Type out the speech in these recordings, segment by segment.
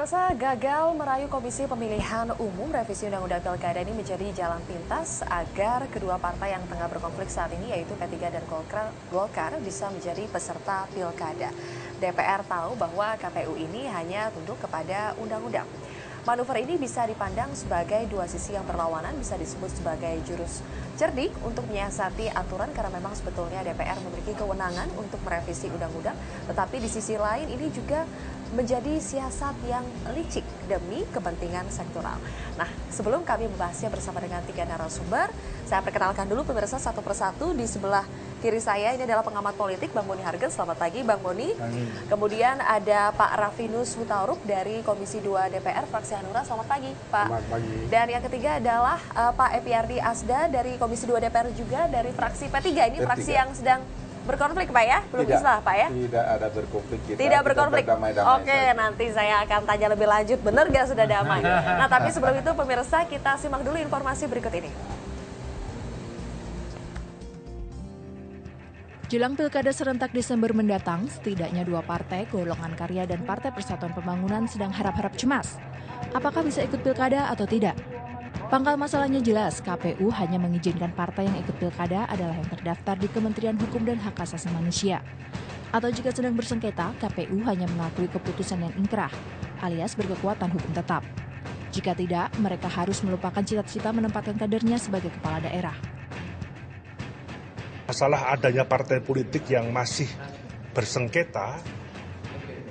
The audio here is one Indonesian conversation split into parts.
Pemirsa, gagal merayu Komisi Pemilihan Umum revisi Undang-Undang Pilkada ini menjadi jalan pintas agar kedua partai yang tengah berkonflik saat ini yaitu P3 dan Golkar bisa menjadi peserta Pilkada. DPR tahu bahwa KPU ini hanya tunduk kepada undang-undang. Manuver ini bisa dipandang sebagai dua sisi yang berlawanan, bisa disebut sebagai jurus cerdik untuk menyiasati aturan karena memang sebetulnya DPR memiliki kewenangan untuk merevisi undang-undang, tetapi di sisi lain ini juga menjadi siasat yang licik demi kepentingan sektoral. Nah, sebelum kami membahasnya bersama dengan tiga narasumber, saya perkenalkan dulu pemirsa satu persatu. Di sebelah kiri saya ini adalah pengamat politik Bang Boni Hargen. Selamat pagi Bang Boni. Kemudian ada Pak Rafinus Hutauruk dari Komisi 2 DPR fraksi Hanura. Selamat pagi Pak. Selamat pagi. Dan yang ketiga adalah Pak Epyardi Asda dari Komisi 2 DPR juga dari fraksi P3. Ini fraksi yang sedang berkonflik Pak ya? Belum bisa Pak ya? Tidak ada berkonflik kita. Tidak berkonflik. Oke, saja. nanti saya akan tanya lebih lanjut. Benar nggak sudah damai? Nah, tapi sebelum itu pemirsa kita simak dulu informasi berikut ini. Jelang Pilkada serentak Desember mendatang, setidaknya dua partai, Golongan Karya dan Partai Persatuan Pembangunan sedang harap-harap cemas. Apakah bisa ikut Pilkada atau tidak? Pangkal masalahnya jelas, KPU hanya mengizinkan partai yang ikut Pilkada adalah yang terdaftar di Kementerian Hukum dan Hak Asasi Manusia. Atau jika sedang bersengketa, KPU hanya mengakui keputusan yang inkrah, alias berkekuatan hukum tetap. Jika tidak, mereka harus melupakan cita-cita menempatkan kadernya sebagai kepala daerah. Masalah adanya partai politik yang masih bersengketa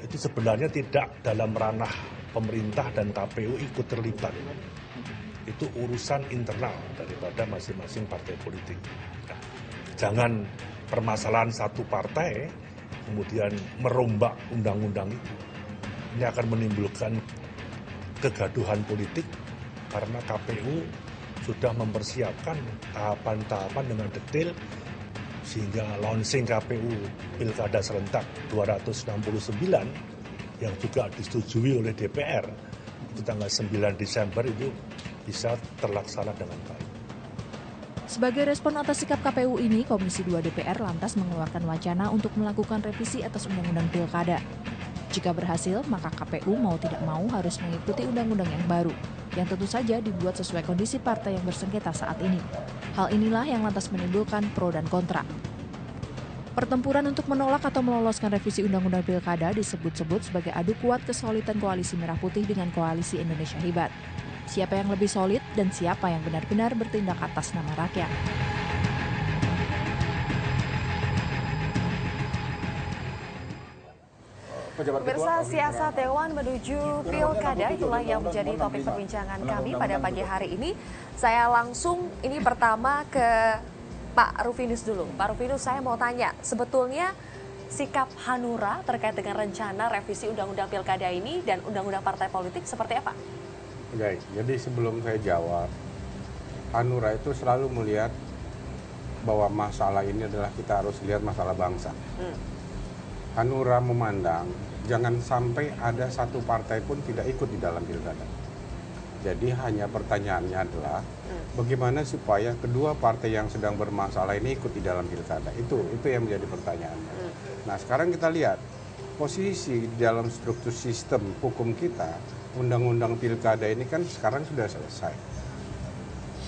itu sebenarnya tidak dalam ranah pemerintah dan KPU ikut terlibat. Itu urusan internal daripada masing-masing partai politik. Nah, jangan permasalahan satu partai kemudian merombak undang-undang itu. Ini akan menimbulkan kegaduhan politik karena KPU sudah mempersiapkan tahapan-tahapan dengan detail sehingga launching KPU Pilkada Serentak 269 yang juga disetujui oleh DPR itu tanggal 9 Desember itu bisa terlaksana dengan baik. Sebagai respon atas sikap KPU ini, Komisi 2 DPR lantas mengeluarkan wacana untuk melakukan revisi atas Undang-Undang Pilkada. Jika berhasil, maka KPU mau tidak mau harus mengikuti undang-undang yang baru, yang tentu saja dibuat sesuai kondisi partai yang bersengketa saat ini. Hal inilah yang lantas menimbulkan pro dan kontra. Pertempuran untuk menolak atau meloloskan revisi Undang-Undang Pilkada disebut-sebut sebagai adu kuat kesolidan Koalisi Merah Putih dengan Koalisi Indonesia Hebat. Siapa yang lebih solid dan siapa yang benar-benar bertindak atas nama rakyat. Pemirsa, siasat Dewan menuju Pilkada itulah yang menjadi topik perbincangan kami pada pagi hari ini. Saya langsung ini pertama ke Pak Rufinus dulu. Pak Rufinus, saya mau tanya, sebetulnya sikap Hanura terkait dengan rencana revisi Undang-Undang Pilkada ini dan Undang-Undang Partai Politik seperti apa? Baik, jadi sebelum saya jawab, Hanura itu selalu melihat bahwa masalah ini adalah kita harus lihat masalah bangsa. Hanura memandang jangan sampai ada satu partai pun tidak ikut di dalam pilkada. Jadi hanya pertanyaannya adalah bagaimana supaya kedua partai yang sedang bermasalah ini ikut di dalam pilkada. Itu yang menjadi pertanyaannya. Nah, sekarang kita lihat posisi di dalam struktur sistem hukum kita, undang-undang pilkada ini kan sekarang sudah selesai.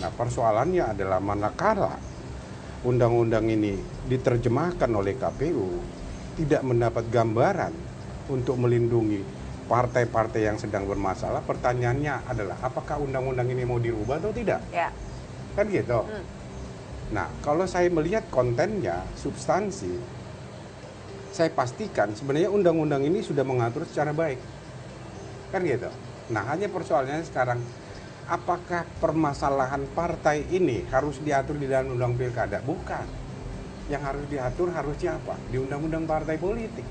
Nah, persoalannya adalah manakala undang-undang ini diterjemahkan oleh KPU tidak mendapat gambaran untuk melindungi partai-partai yang sedang bermasalah, pertanyaannya adalah apakah undang-undang ini mau dirubah atau tidak? Ya. Kan gitu. Nah, kalau saya melihat kontennya, substansi, saya pastikan sebenarnya undang-undang ini sudah mengatur secara baik. Kan gitu. Nah, hanya persoalannya sekarang, apakah permasalahan partai ini harus diatur di dalam undang pilkada? Bukan. Yang harus diatur harusnya apa? Di undang-undang partai politik.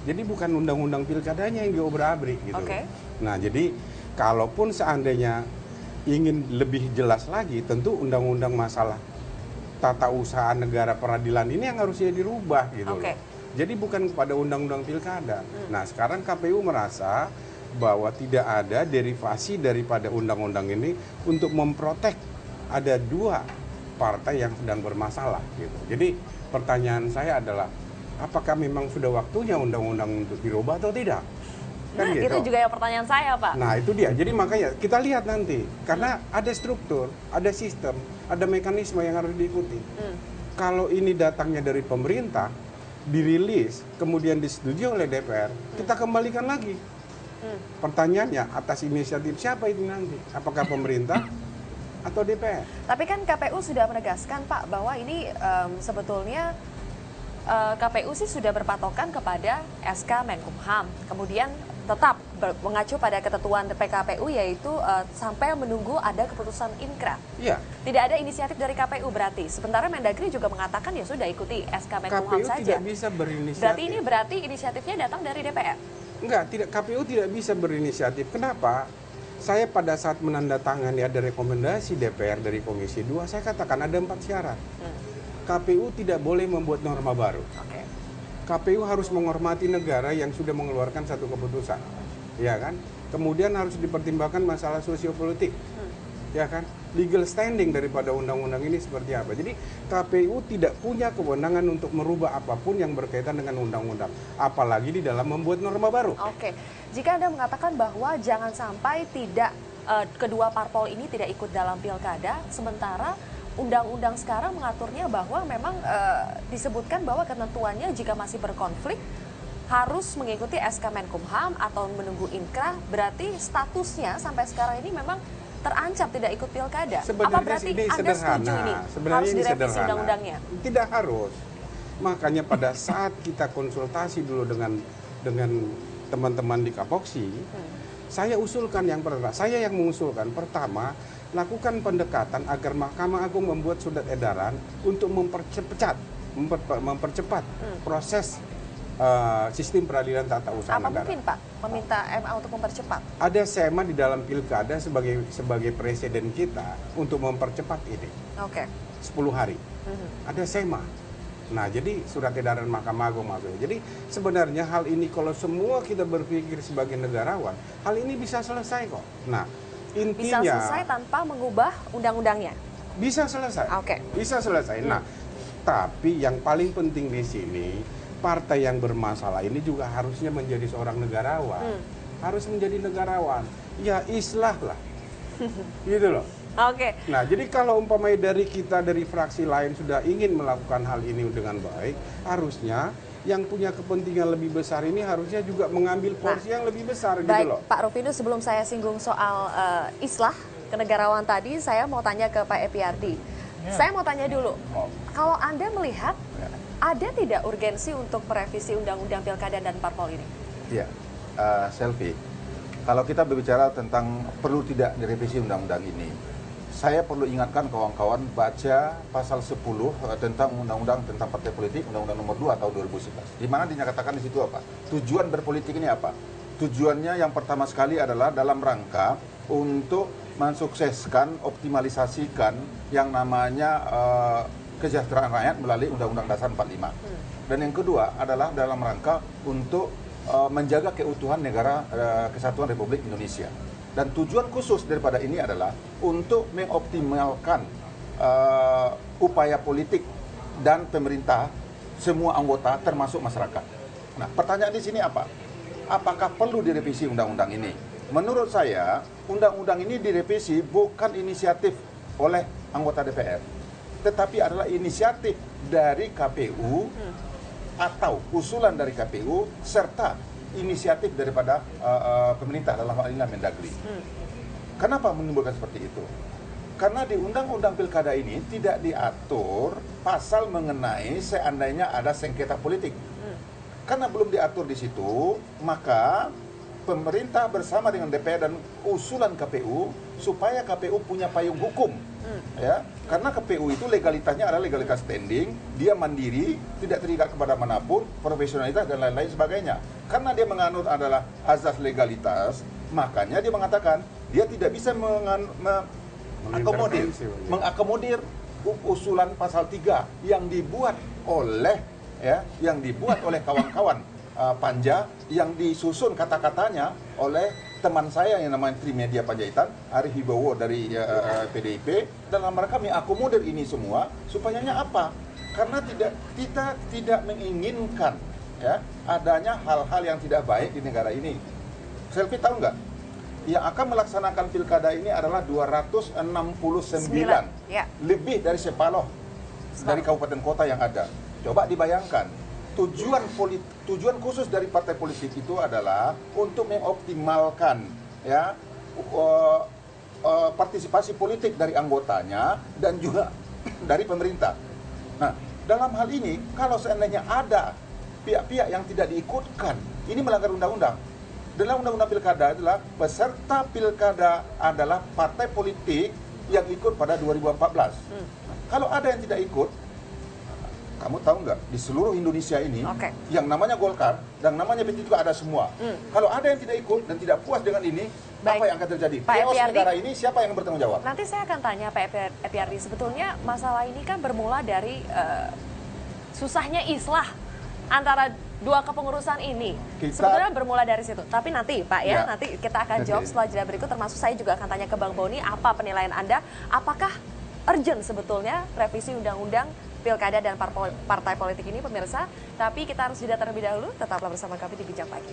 Jadi bukan undang-undang pilkadanya yang diobrak-abrik gitu. Okay. Nah, jadi kalaupun seandainya ingin lebih jelas lagi, tentu undang-undang masalah tata usaha negara peradilan ini yang harusnya dirubah gitu loh. Jadi bukan pada undang-undang pilkada. Nah, sekarang KPU merasa bahwa tidak ada derivasi daripada undang-undang ini untuk memprotek ada dua partai yang sedang bermasalah gitu. Jadi pertanyaan saya adalah apakah memang sudah waktunya undang-undang untuk dirubah atau tidak? Kan gitu. Itu juga yang pertanyaan saya, Pak. Nah itu dia, jadi makanya kita lihat nanti, karena ada struktur, ada sistem, ada mekanisme yang harus diikuti. Kalau ini datangnya dari pemerintah, dirilis, kemudian disetujui oleh DPR, kita kembalikan lagi. Pertanyaannya, atas inisiatif siapa itu nanti? Apakah pemerintah atau DPR? Tapi kan KPU sudah menegaskan, Pak, bahwa ini sebetulnya KPU sih sudah berpatokan kepada SK Menkumham. Kemudian tetap mengacu pada ketentuan PKPU, yaitu sampai menunggu ada keputusan Inkra. Iya. Tidak ada inisiatif dari KPU berarti. Sementara Mendagri juga mengatakan ya sudah ikuti SK Menkumham KPU saja. tidak bisa berinisiatif. Berarti inisiatifnya datang dari DPR. Enggak, KPU tidak bisa berinisiatif. Kenapa? Saya pada saat menandatangani ada rekomendasi DPR dari Komisi 2, saya katakan ada 4 syarat. KPU tidak boleh membuat norma baru. Oke. KPU harus menghormati negara yang sudah mengeluarkan satu keputusan, ya kan? Kemudian harus dipertimbangkan masalah sosiopolitik, ya kan? Legal standing daripada undang-undang ini seperti apa. Jadi KPU tidak punya kewenangan untuk merubah apapun yang berkaitan dengan undang-undang, apalagi di dalam membuat norma baru. Oke, jika Anda mengatakan bahwa jangan sampai kedua parpol ini tidak ikut dalam pilkada, sementara undang-undang sekarang mengaturnya bahwa memang disebutkan bahwa ketentuannya jika masih berkonflik harus mengikuti SK Menkumham atau menunggu Inkra, berarti statusnya sampai sekarang ini memang terancam tidak ikut pilkada. Sebenarnya Apa berarti ini Anda sederhana. setuju ini Sebenarnya harus ini direvisi sederhana. undang-undangnya? Tidak harus. Makanya pada saat kita konsultasi dulu dengan teman-teman di Kapoksi, saya usulkan yang pertama, saya yang mengusulkan pertama, lakukan pendekatan agar Mahkamah Agung membuat surat edaran untuk mempercepat proses sistem peradilan tata usaha Apa negara. mungkin Pak meminta MA untuk mempercepat? Ada SEMA di dalam pilkada sebagai presiden kita untuk mempercepat ini. Oke. 10 hari. Ada SEMA. Nah, jadi surat edaran Mahkamah Agung maksudnya. Jadi sebenarnya hal ini kalau semua kita berpikir sebagai negarawan, hal ini bisa selesai kok. Nah, Bisa intinya selesai tanpa mengubah undang-undangnya? bisa selesai. Oke. Bisa selesai. Nah, tapi yang paling penting di sini, partai yang bermasalah ini juga harusnya menjadi seorang negarawan. Harus menjadi negarawan. Ya, islah lah. Gitu loh. Oke. Nah, jadi kalau umpamanya dari kita, dari fraksi lain sudah ingin melakukan hal ini dengan baik, harusnya yang punya kepentingan lebih besar ini harusnya juga mengambil porsi yang lebih besar gitu loh. Baik, Pak Rufinus, sebelum saya singgung soal islah kenegarawan tadi, saya mau tanya ke Pak Epyardi. Saya mau tanya dulu, kalau Anda melihat ada tidak urgensi untuk merevisi Undang-Undang Pilkada dan Parpol ini? Iya, Selvi. Kalau kita berbicara tentang perlu tidak direvisi undang-undang ini, saya perlu ingatkan kawan-kawan baca pasal 10 tentang undang-undang tentang partai politik, undang-undang nomor 2 tahun 2011. Di mana dinyatakan di situ apa? Tujuan berpolitik ini apa? Tujuannya yang pertama sekali adalah dalam rangka untuk mensukseskan, optimalisasikan yang namanya kesejahteraan rakyat melalui Undang-Undang Dasar 45. Dan yang kedua adalah dalam rangka untuk menjaga keutuhan negara Kesatuan Republik Indonesia. Dan tujuan khusus daripada ini adalah untuk mengoptimalkan upaya politik dan pemerintah semua anggota termasuk masyarakat. Nah, pertanyaan di sini apa? Apakah perlu direvisi undang-undang ini? Menurut saya, undang-undang ini direvisi bukan inisiatif oleh anggota DPR, tetapi adalah inisiatif dari KPU atau usulan dari KPU serta inisiatif daripada pemerintah dalam hal ini Mendagri. Kenapa menimbulkan seperti itu? Karena di Undang-Undang Pilkada ini tidak diatur pasal mengenai seandainya ada sengketa politik. Karena belum diatur di situ, maka pemerintah bersama dengan DPR dan usulan KPU supaya KPU punya payung hukum. Ya, karena KPU itu legalitasnya adalah legalitas standing, dia mandiri, tidak terikat kepada manapun, profesionalitas dan lain-lain sebagainya. Karena dia menganut adalah azas legalitas, makanya dia mengatakan dia tidak bisa mengakomodir usulan pasal 3 yang dibuat oleh kawan-kawan Panja yang disusun kata-katanya oleh teman saya yang namanya Trimedia Panjaitan, Arif Wibowo dari PDIP, dalam rangka mengakomodir ini semua supayanya apa? Karena kita tidak menginginkan ya adanya hal-hal yang tidak baik di negara ini. Selfie tahu nggak? Yang akan melaksanakan pilkada ini adalah 269, ya. lebih dari separuh dari kabupaten kota yang ada. Coba dibayangkan, tujuan khusus dari partai politik itu adalah untuk mengoptimalkan ya partisipasi politik dari anggotanya dan juga dari pemerintah. Nah, dalam hal ini kalau seandainya ada pihak-pihak yang tidak diikutkan, ini melanggar undang-undang. Dalam undang-undang pilkada adalah peserta pilkada adalah partai politik yang ikut pada 2014. Kalau ada yang tidak ikut, kamu tahu nggak, di seluruh Indonesia ini, yang namanya Golkar dan namanya P3 ada semua. Kalau ada yang tidak ikut dan tidak puas dengan ini, apa yang akan terjadi? Chaos negara ini, siapa yang bertanggung jawab? Nanti saya akan tanya Pak Epiardi, sebetulnya masalah ini kan bermula dari susahnya islah antara dua kepengurusan ini. Sebetulnya bermula dari situ. Tapi nanti Pak ya, nanti kita akan jawab setelah jeda berikut, termasuk saya juga akan tanya ke Bang Boni, apa penilaian Anda? Apakah urgent sebetulnya revisi undang-undang pilkada dan partai politik ini, pemirsa? Tapi kita harus jeda terlebih dahulu. Tetaplah bersama kami di Bincang Pagi.